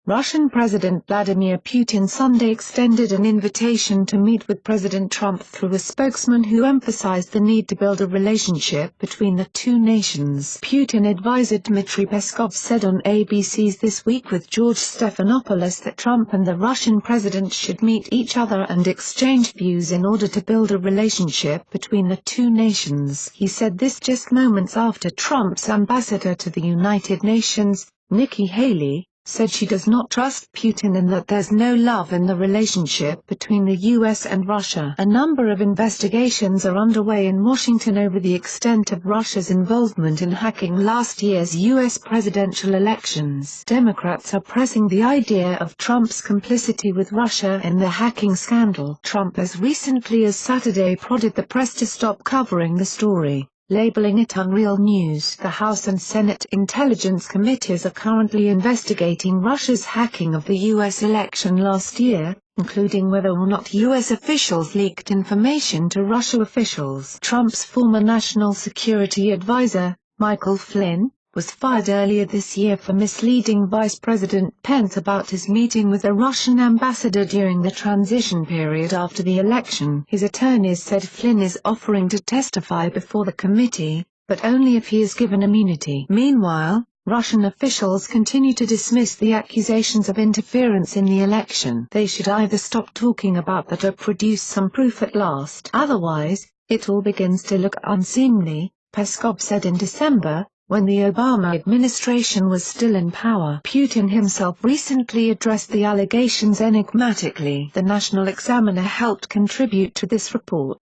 Russian President Vladimir Putin Sunday extended an invitation to meet with President Trump through a spokesman who emphasized the need to build a relationship between the two nations. Putin advisor Dmitry Peskov said on ABC's This Week with George Stephanopoulos that Trump and the Russian president should meet each other and exchange views in order to build a relationship between the two nations. He said this just moments after Trump's ambassador to the United Nations, Nikki Haley, said she does not trust Putin and that there's no love in the relationship between the US and Russia. A number of investigations are underway in Washington over the extent of Russia's involvement in hacking last year's US presidential elections. Democrats are pressing the idea of Trump's complicity with Russia in the hacking scandal. Trump as recently as Saturday prodded the press to stop covering the story, labeling it unreal news. The House and Senate Intelligence Committees are currently investigating Russia's hacking of the U.S. election last year, including whether or not U.S. officials leaked information to Russia officials. Trump's former national security advisor, Michael Flynn, was fired earlier this year for misleading Vice President Pence about his meeting with the Russian ambassador during the transition period after the election. His attorneys said Flynn is offering to testify before the committee, but only if he is given immunity. Meanwhile, Russian officials continue to dismiss the accusations of interference in the election. They should either stop talking about that or produce some proof at last. Otherwise, it all begins to look unseemly, Peskov said in December, when the Obama administration was still in power. Putin himself recently addressed the allegations enigmatically. The National Examiner helped contribute to this report.